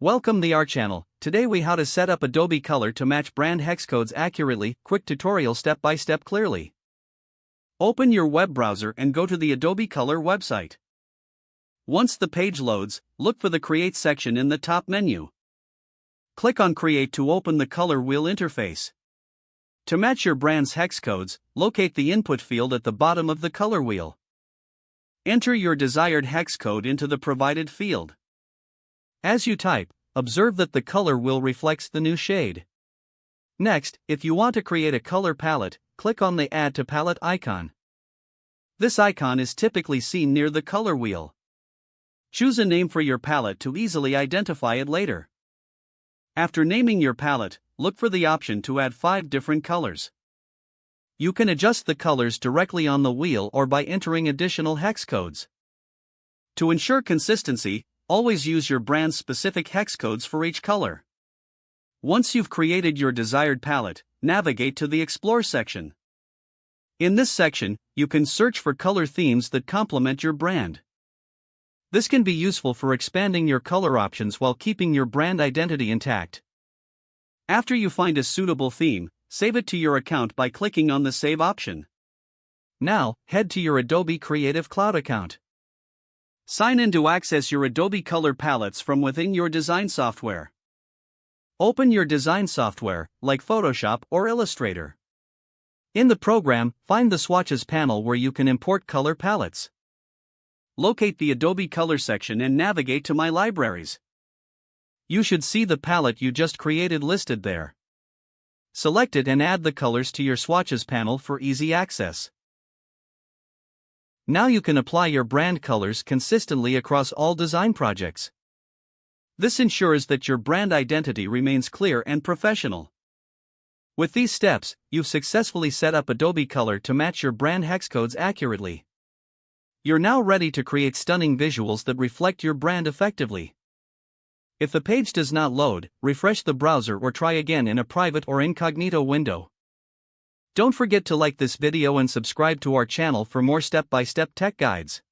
Welcome to our channel. Today we how to set up Adobe Color to match brand hex codes accurately. Quick tutorial step by step clearly. Open your web browser and go to the Adobe Color website. Once the page loads, look for the Create section in the top menu. Click on Create to open the color wheel interface. To match your brand's hex codes, locate the input field at the bottom of the color wheel. Enter your desired hex code into the provided field. As you type, observe that the color wheel reflects the new shade. Next, if you want to create a color palette, click on the Add to Palette icon. This icon is typically seen near the color wheel. Choose a name for your palette to easily identify it later. After naming your palette, look for the option to add 5 different colors. You can adjust the colors directly on the wheel or by entering additional hex codes. To ensure consistency, always use your brand's specific hex codes for each color. Once you've created your desired palette, navigate to the Explore section. In this section, you can search for color themes that complement your brand. This can be useful for expanding your color options while keeping your brand identity intact. After you find a suitable theme, save it to your account by clicking on the Save option. Now, head to your Adobe Creative Cloud account. Sign in to access your Adobe Color palettes from within your design software. Open your design software, like Photoshop or Illustrator. In the program, find the Swatches panel where you can import color palettes. Locate the Adobe Color section and navigate to My Libraries. You should see the palette you just created listed there. Select it and add the colors to your Swatches panel for easy access. Now you can apply your brand colors consistently across all design projects. This ensures that your brand identity remains clear and professional. With these steps, you've successfully set up Adobe Color to match your brand hex codes accurately. You're now ready to create stunning visuals that reflect your brand effectively. If the page does not load, refresh the browser or try again in a private or incognito window. Don't forget to like this video and subscribe to our channel for more step-by-step tech guides.